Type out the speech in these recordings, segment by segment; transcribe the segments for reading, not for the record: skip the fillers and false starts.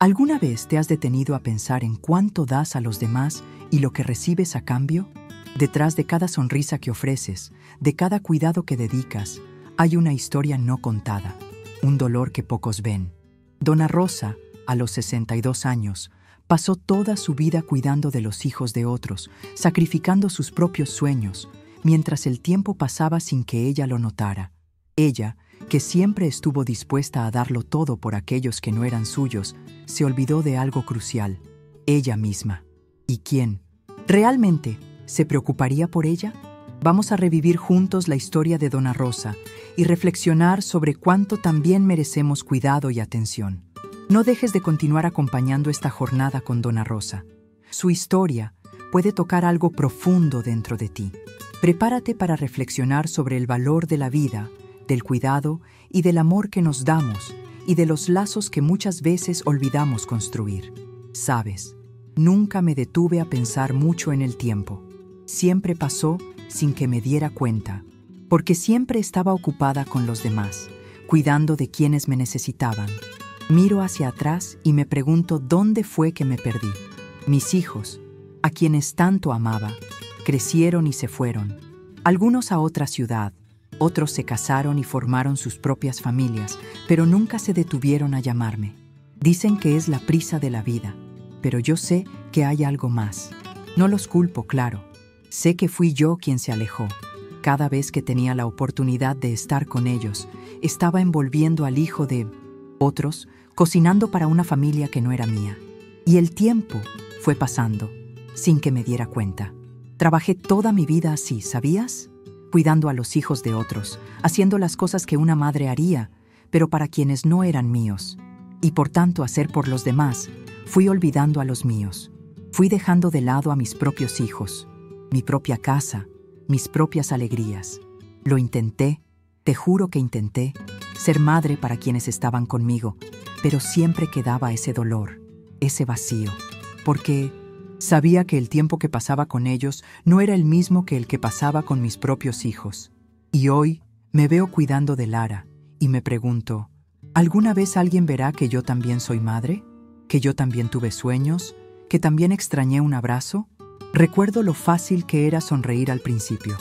¿Alguna vez te has detenido a pensar en cuánto das a los demás y lo que recibes a cambio? Detrás de cada sonrisa que ofreces, de cada cuidado que dedicas, hay una historia no contada, un dolor que pocos ven. Dona Rosa, a los 62 años, pasó toda su vida cuidando de los hijos de otros, sacrificando sus propios sueños, mientras el tiempo pasaba sin que ella lo notara. Ella, que siempre estuvo dispuesta a darlo todo por aquellos que no eran suyos, se olvidó de algo crucial: ella misma. ¿Y quién realmente se preocuparía por ella? Vamos a revivir juntos la historia de Dona Rosa y reflexionar sobre cuánto también merecemos cuidado y atención. No dejes de continuar acompañando esta jornada con Dona Rosa. Su historia puede tocar algo profundo dentro de ti. Prepárate para reflexionar sobre el valor de la vida, del cuidado y del amor que nos damos y de los lazos que muchas veces olvidamos construir. Sabes, nunca me detuve a pensar mucho en el tiempo. Siempre pasó sin que me diera cuenta, porque siempre estaba ocupada con los demás, cuidando de quienes me necesitaban. Miro hacia atrás y me pregunto dónde fue que me perdí. Mis hijos, a quienes tanto amaba, crecieron y se fueron. Algunos a otra ciudad, otros se casaron y formaron sus propias familias, pero nunca se detuvieron a llamarme. Dicen que es la prisa de la vida, pero yo sé que hay algo más. No los culpo, claro. Sé que fui yo quien se alejó. Cada vez que tenía la oportunidad de estar con ellos, estaba envolviendo al hijo de otros, cocinando para una familia que no era mía. Y el tiempo fue pasando, sin que me diera cuenta. Trabajé toda mi vida así, ¿sabías? Cuidando a los hijos de otros, haciendo las cosas que una madre haría, pero para quienes no eran míos. Y por tanto hacer por los demás, fui olvidando a los míos. Fui dejando de lado a mis propios hijos, mi propia casa, mis propias alegrías. Lo intenté, te juro que intenté, ser madre para quienes estaban conmigo, pero siempre quedaba ese dolor, ese vacío, porque sabía que el tiempo que pasaba con ellos no era el mismo que el que pasaba con mis propios hijos. Y hoy me veo cuidando de Lara y me pregunto, ¿alguna vez alguien verá que yo también soy madre? ¿Que yo también tuve sueños? ¿Que también extrañé un abrazo? Recuerdo lo fácil que era sonreír al principio,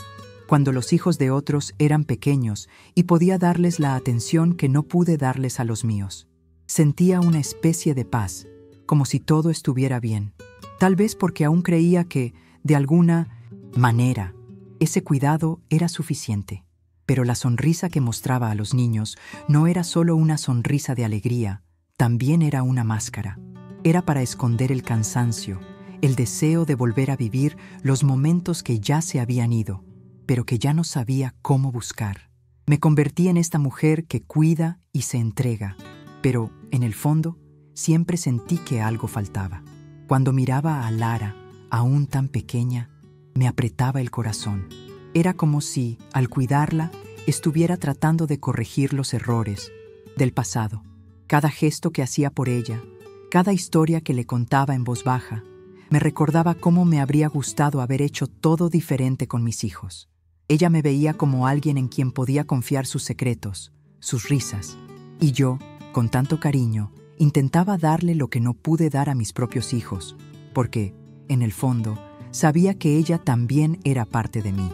cuando los hijos de otros eran pequeños y podía darles la atención que no pude darles a los míos. Sentía una especie de paz, como si todo estuviera bien. Tal vez porque aún creía que, de alguna manera, ese cuidado era suficiente. Pero la sonrisa que mostraba a los niños no era solo una sonrisa de alegría, también era una máscara. Era para esconder el cansancio, el deseo de volver a vivir los momentos que ya se habían ido, pero que ya no sabía cómo buscar. Me convertí en esta mujer que cuida y se entrega, pero, en el fondo, siempre sentí que algo faltaba. Cuando miraba a Lara, aún tan pequeña, me apretaba el corazón. Era como si, al cuidarla, estuviera tratando de corregir los errores del pasado. Cada gesto que hacía por ella, cada historia que le contaba en voz baja, me recordaba cómo me habría gustado haber hecho todo diferente con mis hijos. Ella me veía como alguien en quien podía confiar sus secretos, sus risas, y yo, con tanto cariño, intentaba darle lo que no pude dar a mis propios hijos, porque, en el fondo, sabía que ella también era parte de mí.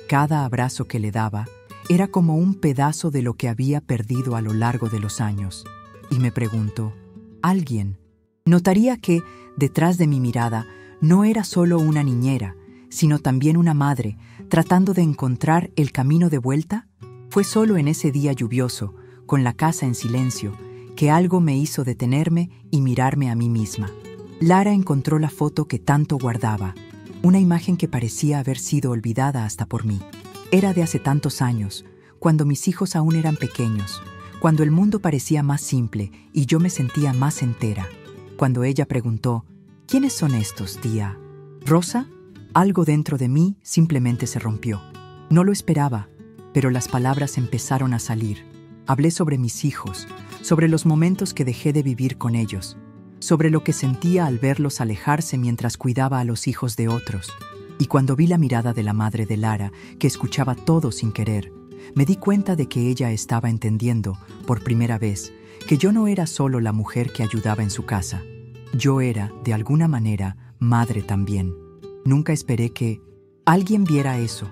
Cada abrazo que le daba era como un pedazo de lo que había perdido a lo largo de los años. Y me pregunto, ¿alguien notaría que, detrás de mi mirada, no era solo una niñera, sino también una madre, tratando de encontrar el camino de vuelta? Fue solo en ese día lluvioso, con la casa en silencio, que algo me hizo detenerme y mirarme a mí misma. Lara encontró la foto que tanto guardaba, una imagen que parecía haber sido olvidada hasta por mí. Era de hace tantos años, cuando mis hijos aún eran pequeños, cuando el mundo parecía más simple y yo me sentía más entera. Cuando ella preguntó, ¿quiénes son estos, tía Rosa? Algo dentro de mí simplemente se rompió. No lo esperaba, pero las palabras empezaron a salir. Hablé sobre mis hijos, sobre los momentos que dejé de vivir con ellos, sobre lo que sentía al verlos alejarse mientras cuidaba a los hijos de otros. Y cuando vi la mirada de la madre de Lara, que escuchaba todo sin querer, me di cuenta de que ella estaba entendiendo, por primera vez, que yo no era solo la mujer que ayudaba en su casa. Yo era, de alguna manera, madre también. Nunca esperé que alguien viera eso.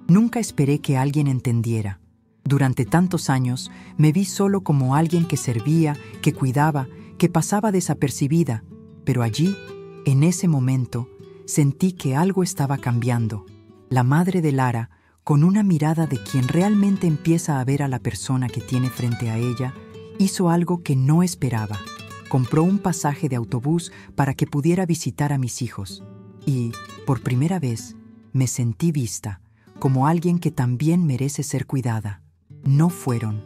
Nunca esperé que alguien entendiera. Durante tantos años me vi solo como alguien que servía, que cuidaba, que pasaba desapercibida. Pero allí, en ese momento, sentí que algo estaba cambiando. La madre de Lara, con una mirada de quien realmente empieza a ver a la persona que tiene frente a ella, hizo algo que no esperaba. Compró un pasaje de autobús para que pudiera visitar a mis hijos. Y, por primera vez, me sentí vista, como alguien que también merece ser cuidada. No fueron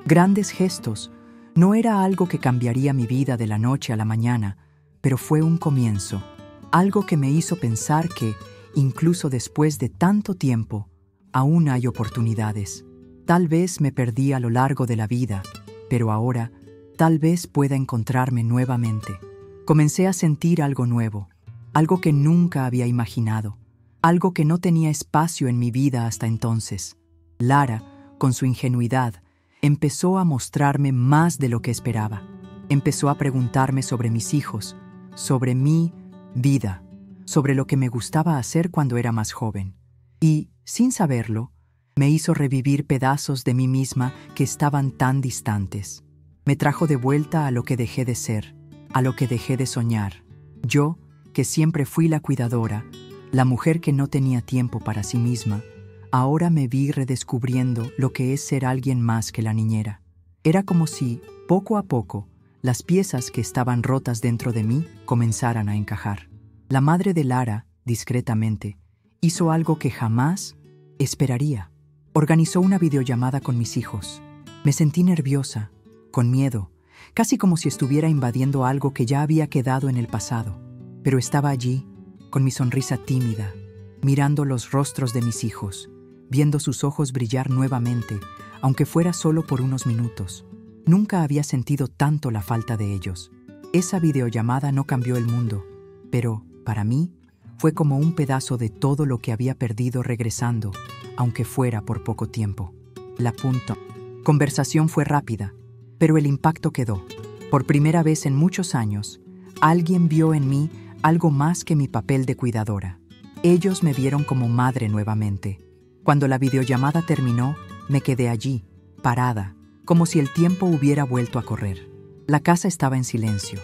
grandes gestos, no era algo que cambiaría mi vida de la noche a la mañana, pero fue un comienzo, algo que me hizo pensar que, incluso después de tanto tiempo, aún hay oportunidades. Tal vez me perdí a lo largo de la vida, pero ahora tal vez pueda encontrarme nuevamente. Comencé a sentir algo nuevo, algo que nunca había imaginado, algo que no tenía espacio en mi vida hasta entonces. Lara, con su ingenuidad, empezó a mostrarme más de lo que esperaba. Empezó a preguntarme sobre mis hijos, sobre mi vida, sobre lo que me gustaba hacer cuando era más joven. Y, sin saberlo, me hizo revivir pedazos de mí misma que estaban tan distantes. Me trajo de vuelta a lo que dejé de ser, a lo que dejé de soñar. Yo, que siempre fui la cuidadora, la mujer que no tenía tiempo para sí misma, ahora me vi redescubriendo lo que es ser alguien más que la niñera. Era como si, poco a poco, las piezas que estaban rotas dentro de mí comenzaran a encajar. La madre de Lara, discretamente, hizo algo que jamás esperaría. Organizó una videollamada con mis hijos. Me sentí nerviosa, con miedo, casi como si estuviera invadiendo algo que ya había quedado en el pasado. Pero estaba allí, con mi sonrisa tímida, mirando los rostros de mis hijos, viendo sus ojos brillar nuevamente, aunque fuera solo por unos minutos. Nunca había sentido tanto la falta de ellos. Esa videollamada no cambió el mundo, pero, para mí, fue como un pedazo de todo lo que había perdido regresando, aunque fuera por poco tiempo. La conversación fue rápida, pero el impacto quedó. Por primera vez en muchos años, alguien vio en mí algo más que mi papel de cuidadora. Ellos me vieron como madre nuevamente. Cuando la videollamada terminó, me quedé allí, parada, como si el tiempo hubiera vuelto a correr. La casa estaba en silencio,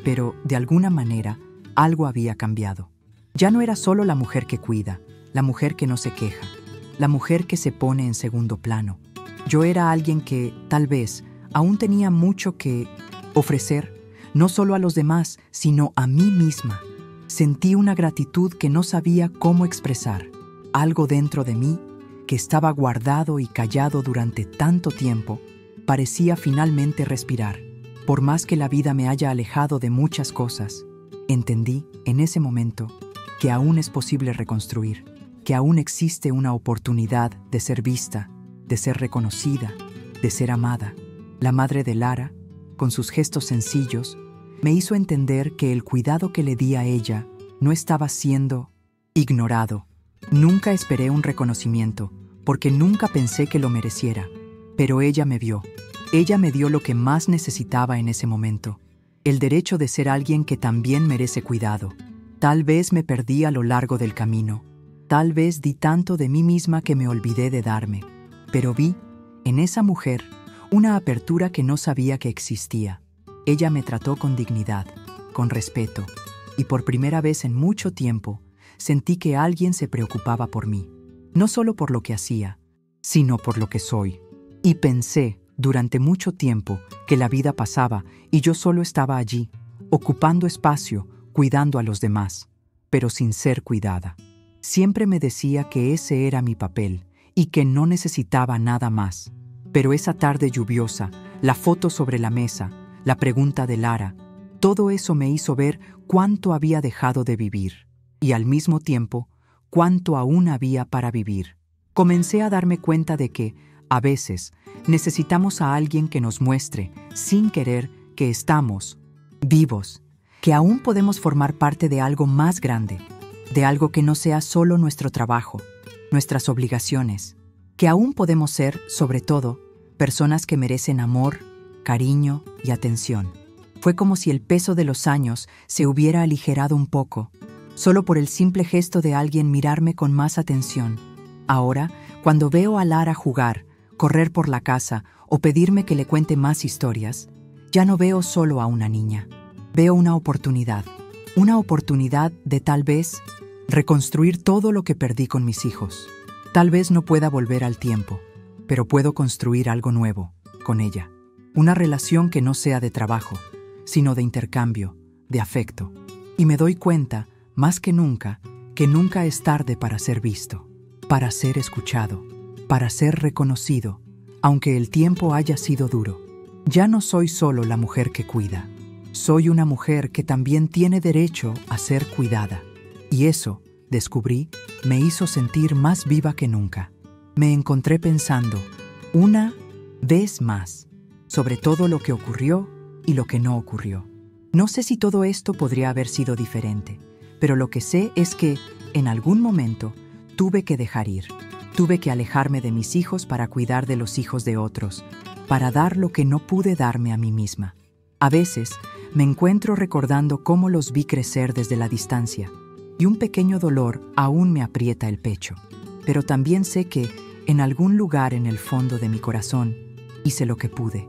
pero, de alguna manera, algo había cambiado. Ya no era solo la mujer que cuida, la mujer que no se queja, la mujer que se pone en segundo plano. Yo era alguien que, tal vez, aún tenía mucho que ofrecer, no solo a los demás, sino a mí misma. Sentí una gratitud que no sabía cómo expresar. Algo dentro de mí, que estaba guardado y callado durante tanto tiempo, parecía finalmente respirar. Por más que la vida me haya alejado de muchas cosas, entendí, en ese momento, que aún es posible reconstruir, que aún existe una oportunidad de ser vista, de ser reconocida, de ser amada. La madre de Lara, con sus gestos sencillos, me hizo entender que el cuidado que le di a ella no estaba siendo ignorado. Nunca esperé un reconocimiento, porque nunca pensé que lo mereciera. Pero ella me vio. Ella me dio lo que más necesitaba en ese momento: el derecho de ser alguien que también merece cuidado. Tal vez me perdí a lo largo del camino. Tal vez di tanto de mí misma que me olvidé de darme. Pero vi, en esa mujer, una apertura que no sabía que existía. Ella me trató con dignidad, con respeto, y por primera vez en mucho tiempo, sentí que alguien se preocupaba por mí. No solo por lo que hacía, sino por lo que soy. Y pensé, durante mucho tiempo, que la vida pasaba y yo solo estaba allí, ocupando espacio, cuidando a los demás, pero sin ser cuidada. Siempre me decía que ese era mi papel y que no necesitaba nada más. Pero esa tarde lluviosa, la foto sobre la mesa, la pregunta de Lara, todo eso me hizo ver cuánto había dejado de vivir y al mismo tiempo cuánto aún había para vivir. Comencé a darme cuenta de que, a veces, necesitamos a alguien que nos muestre, sin querer, que estamos vivos, que aún podemos formar parte de algo más grande, de algo que no sea solo nuestro trabajo, nuestras obligaciones, que aún podemos ser, sobre todo, personas que merecen amor, cariño y atención. Fue como si el peso de los años se hubiera aligerado un poco, solo por el simple gesto de alguien mirarme con más atención. Ahora, cuando veo a Lara jugar, correr por la casa o pedirme que le cuente más historias, ya no veo solo a una niña. Veo una oportunidad de tal vez reconstruir todo lo que perdí con mis hijos. Tal vez no pueda volver al tiempo, pero puedo construir algo nuevo con ella. Una relación que no sea de trabajo, sino de intercambio, de afecto. Y me doy cuenta, más que nunca es tarde para ser visto, para ser escuchado, para ser reconocido, aunque el tiempo haya sido duro. Ya no soy solo la mujer que cuida. Soy una mujer que también tiene derecho a ser cuidada. Y eso, descubrí, me hizo sentir más viva que nunca. Me encontré pensando, una vez más, sobre todo lo que ocurrió y lo que no ocurrió. No sé si todo esto podría haber sido diferente, pero lo que sé es que, en algún momento, tuve que dejar ir. Tuve que alejarme de mis hijos para cuidar de los hijos de otros, para dar lo que no pude darme a mí misma. A veces, me encuentro recordando cómo los vi crecer desde la distancia, y un pequeño dolor aún me aprieta el pecho. Pero también sé que, en algún lugar en el fondo de mi corazón, hice lo que pude.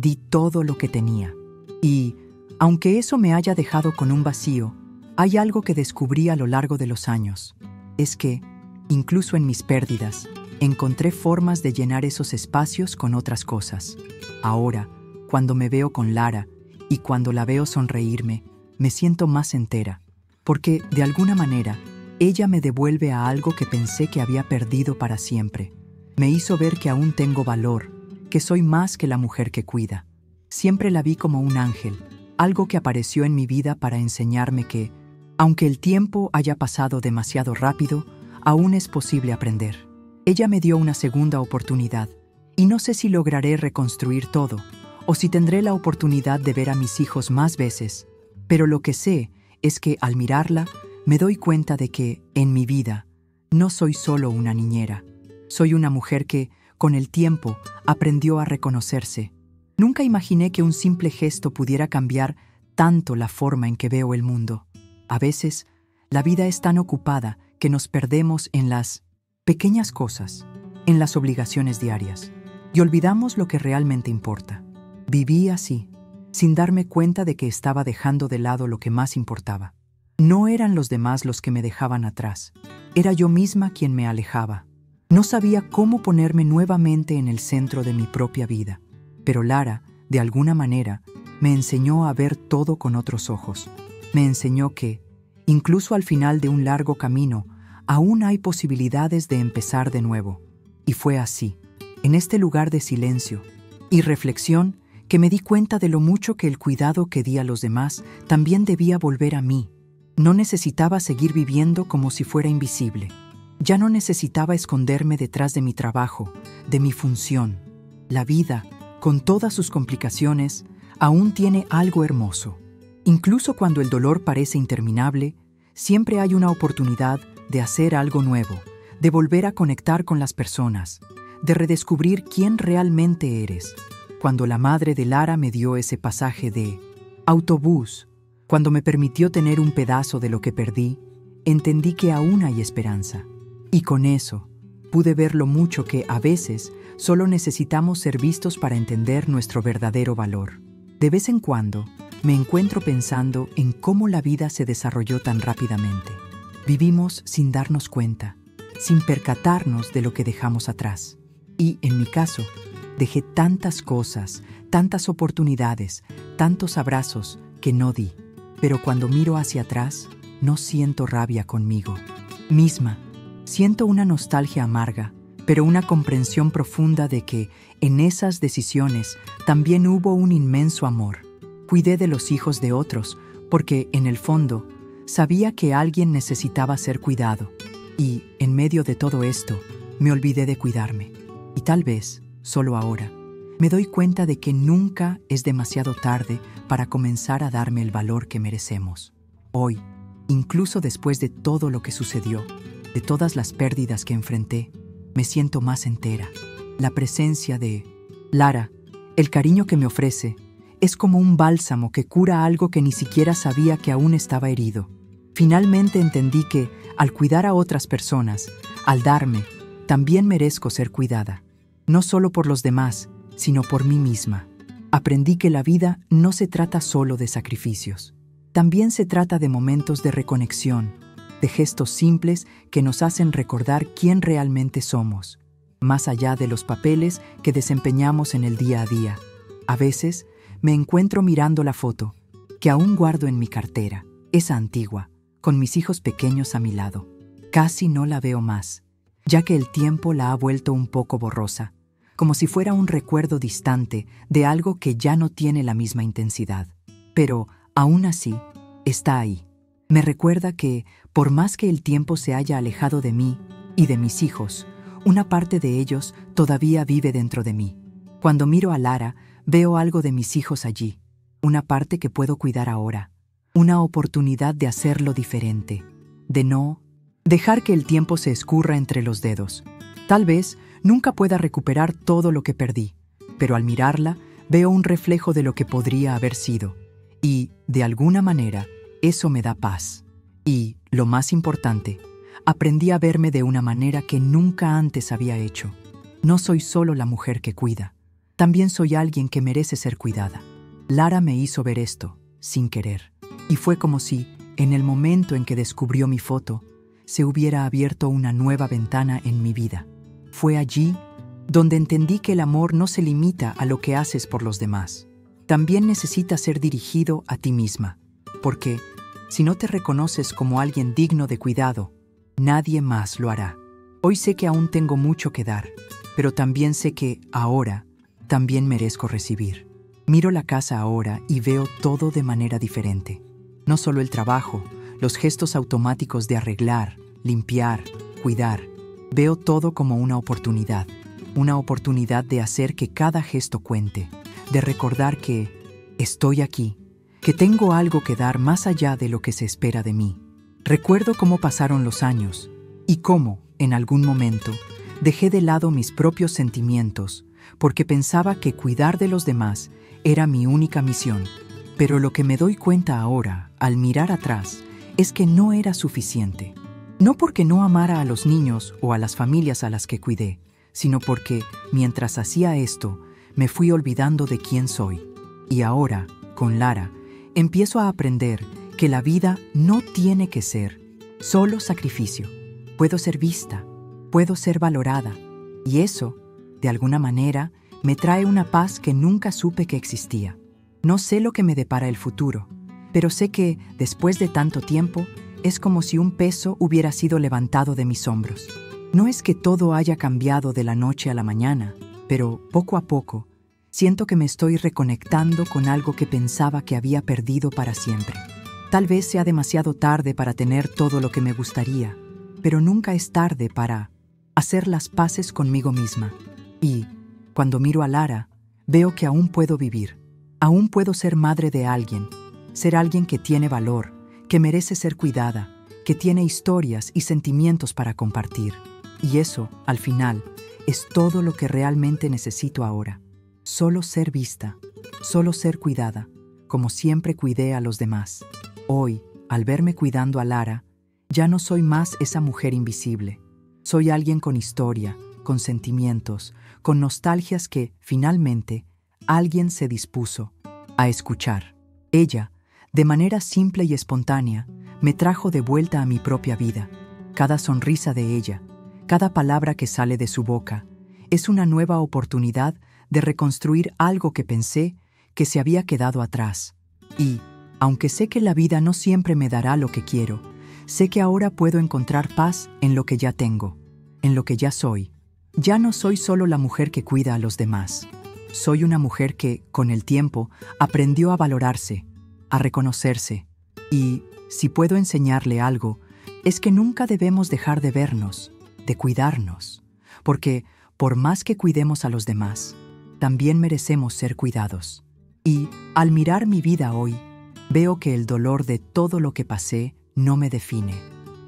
Di todo lo que tenía. Y, aunque eso me haya dejado con un vacío, hay algo que descubrí a lo largo de los años. Es que, incluso en mis pérdidas, encontré formas de llenar esos espacios con otras cosas. Ahora, cuando me veo con Lara y cuando la veo sonreírme, me siento más entera, porque, de alguna manera, ella me devuelve a algo que pensé que había perdido para siempre. Me hizo ver que aún tengo valor, que soy más que la mujer que cuida. Siempre la vi como un ángel, algo que apareció en mi vida para enseñarme que, aunque el tiempo haya pasado demasiado rápido, aún es posible aprender. Ella me dio una segunda oportunidad, y no sé si lograré reconstruir todo, o si tendré la oportunidad de ver a mis hijos más veces, pero lo que sé es que al mirarla, me doy cuenta de que, en mi vida, no soy solo una niñera. Soy una mujer que, con el tiempo, aprendió a reconocerse. Nunca imaginé que un simple gesto pudiera cambiar tanto la forma en que veo el mundo. A veces, la vida es tan ocupada que nos perdemos en las pequeñas cosas, en las obligaciones diarias, y olvidamos lo que realmente importa. Viví así, sin darme cuenta de que estaba dejando de lado lo que más importaba. No eran los demás los que me dejaban atrás, era yo misma quien me alejaba. No sabía cómo ponerme nuevamente en el centro de mi propia vida, pero Lara, de alguna manera, me enseñó a ver todo con otros ojos. Me enseñó que, incluso al final de un largo camino, aún hay posibilidades de empezar de nuevo. Y fue así, en este lugar de silencio y reflexión, que me di cuenta de lo mucho que el cuidado que di a los demás también debía volver a mí. No necesitaba seguir viviendo como si fuera invisible. Ya no necesitaba esconderme detrás de mi trabajo, de mi función. La vida, con todas sus complicaciones, aún tiene algo hermoso. Incluso cuando el dolor parece interminable, siempre hay una oportunidad de hacer algo nuevo, de volver a conectar con las personas, de redescubrir quién realmente eres. Cuando la madre de Lara me dio ese pasaje de autobús, cuando me permitió tener un pedazo de lo que perdí, entendí que aún hay esperanza. Y con eso, pude ver lo mucho que, a veces, solo necesitamos ser vistos para entender nuestro verdadero valor. De vez en cuando, me encuentro pensando en cómo la vida se desarrolló tan rápidamente. Vivimos sin darnos cuenta, sin percatarnos de lo que dejamos atrás. Y, en mi caso, dejé tantas cosas, tantas oportunidades, tantos abrazos que no di. Pero cuando miro hacia atrás, no siento rabia conmigo misma. Siento una nostalgia amarga, pero una comprensión profunda de que, en esas decisiones, también hubo un inmenso amor. Cuidé de los hijos de otros, porque, en el fondo, sabía que alguien necesitaba ser cuidado. Y, en medio de todo esto, me olvidé de cuidarme. Y tal vez, solo ahora, me doy cuenta de que nunca es demasiado tarde para comenzar a darme el valor que merecemos. Hoy, incluso después de todo lo que sucedió, de todas las pérdidas que enfrenté, me siento más entera. La presencia de Lara El cariño que me ofrece es como un bálsamo que cura algo que ni siquiera sabía que aún estaba herido. Finalmente entendí que, al cuidar a otras personas, al darme, también merezco ser cuidada. No solo por los demás, sino por mí misma. Aprendí que la vida no se trata solo de sacrificios. También se trata de momentos de reconexión, de gestos simples que nos hacen recordar quién realmente somos, más allá de los papeles que desempeñamos en el día a día. A veces me encuentro mirando la foto, que aún guardo en mi cartera, esa antigua, con mis hijos pequeños a mi lado. Casi no la veo más, ya que el tiempo la ha vuelto un poco borrosa, como si fuera un recuerdo distante de algo que ya no tiene la misma intensidad. Pero, aún así, está ahí. Me recuerda que, por más que el tiempo se haya alejado de mí y de mis hijos, una parte de ellos todavía vive dentro de mí. Cuando miro a Lara, veo algo de mis hijos allí, una parte que puedo cuidar ahora, una oportunidad de hacerlo diferente, de no dejar que el tiempo se escurra entre los dedos. Tal vez nunca pueda recuperar todo lo que perdí, pero al mirarla veo un reflejo de lo que podría haber sido, y, de alguna manera, eso me da paz. Y, lo más importante, aprendí a verme de una manera que nunca antes había hecho. No soy solo la mujer que cuida, también soy alguien que merece ser cuidada. Lara me hizo ver esto, sin querer, y fue como si, en el momento en que descubrió mi foto, se hubiera abierto una nueva ventana en mi vida. Fue allí donde entendí que el amor no se limita a lo que haces por los demás. También necesita ser dirigido a ti misma, porque si no te reconoces como alguien digno de cuidado, nadie más lo hará. Hoy sé que aún tengo mucho que dar, pero también sé que, ahora, también merezco recibir. Miro la casa ahora y veo todo de manera diferente. No solo el trabajo, los gestos automáticos de arreglar, limpiar, cuidar. Veo todo como una oportunidad de hacer que cada gesto cuente, de recordar que estoy aquí, que tengo algo que dar más allá de lo que se espera de mí. Recuerdo cómo pasaron los años y cómo, en algún momento, dejé de lado mis propios sentimientos porque pensaba que cuidar de los demás era mi única misión. Pero lo que me doy cuenta ahora, al mirar atrás, es que no era suficiente. No porque no amara a los niños o a las familias a las que cuidé, sino porque, mientras hacía esto, me fui olvidando de quién soy. Y ahora, con Lara, empiezo a aprender que la vida no tiene que ser solo sacrificio. Puedo ser vista, puedo ser valorada, y eso, de alguna manera, me trae una paz que nunca supe que existía. No sé lo que me depara el futuro, pero sé que, después de tanto tiempo, es como si un peso hubiera sido levantado de mis hombros. No es que todo haya cambiado de la noche a la mañana, pero poco a poco, siento que me estoy reconectando con algo que pensaba que había perdido para siempre. Tal vez sea demasiado tarde para tener todo lo que me gustaría, pero nunca es tarde para hacer las paces conmigo misma. Y, cuando miro a Lara, veo que aún puedo vivir. Aún puedo ser madre de alguien, ser alguien que tiene valor, que merece ser cuidada, que tiene historias y sentimientos para compartir. Y eso, al final, es todo lo que realmente necesito ahora. Solo ser vista, solo ser cuidada, como siempre cuidé a los demás. Hoy, al verme cuidando a Lara, ya no soy más esa mujer invisible. Soy alguien con historia, con sentimientos, con nostalgias que, finalmente, alguien se dispuso a escuchar. Ella, de manera simple y espontánea, me trajo de vuelta a mi propia vida. Cada sonrisa de ella, cada palabra que sale de su boca, es una nueva oportunidad de reconstruir algo que pensé que se había quedado atrás. Y, aunque sé que la vida no siempre me dará lo que quiero, sé que ahora puedo encontrar paz en lo que ya tengo, en lo que ya soy. Ya no soy solo la mujer que cuida a los demás. Soy una mujer que, con el tiempo, aprendió a valorarse, a reconocerse. Y, si puedo enseñarle algo, es que nunca debemos dejar de vernos, de cuidarnos. Porque, por más que cuidemos a los demás, también merecemos ser cuidados. Y, al mirar mi vida hoy, veo que el dolor de todo lo que pasé no me define.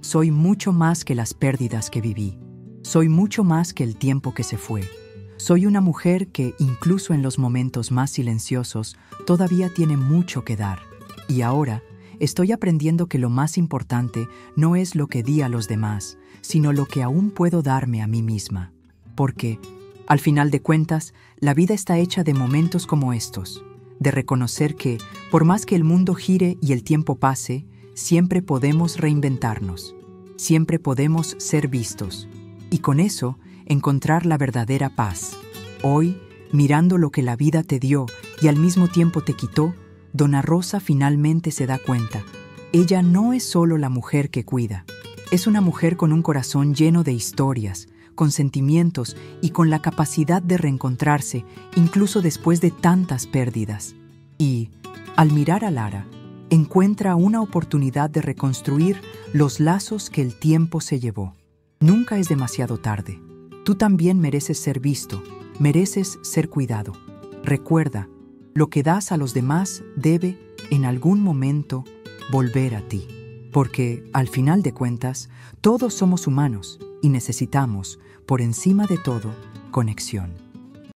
Soy mucho más que las pérdidas que viví. Soy mucho más que el tiempo que se fue. Soy una mujer que, incluso en los momentos más silenciosos, todavía tiene mucho que dar. Y ahora, estoy aprendiendo que lo más importante no es lo que di a los demás, sino lo que aún puedo darme a mí misma. Porque, al final de cuentas, la vida está hecha de momentos como estos, de reconocer que, por más que el mundo gire y el tiempo pase, siempre podemos reinventarnos, siempre podemos ser vistos, y con eso encontrar la verdadera paz. Hoy, mirando lo que la vida te dio y al mismo tiempo te quitó, Donna Rosa finalmente se da cuenta. Ella no es solo la mujer que cuida, es una mujer con un corazón lleno de historias, con sentimientos y con la capacidad de reencontrarse incluso después de tantas pérdidas. Y, al mirar a Lara, encuentra una oportunidad de reconstruir los lazos que el tiempo se llevó. Nunca es demasiado tarde. Tú también mereces ser visto, mereces ser cuidado. Recuerda, lo que das a los demás debe, en algún momento, volver a ti. Porque, al final de cuentas, todos somos humanos y necesitamos, por encima de todo, conexión.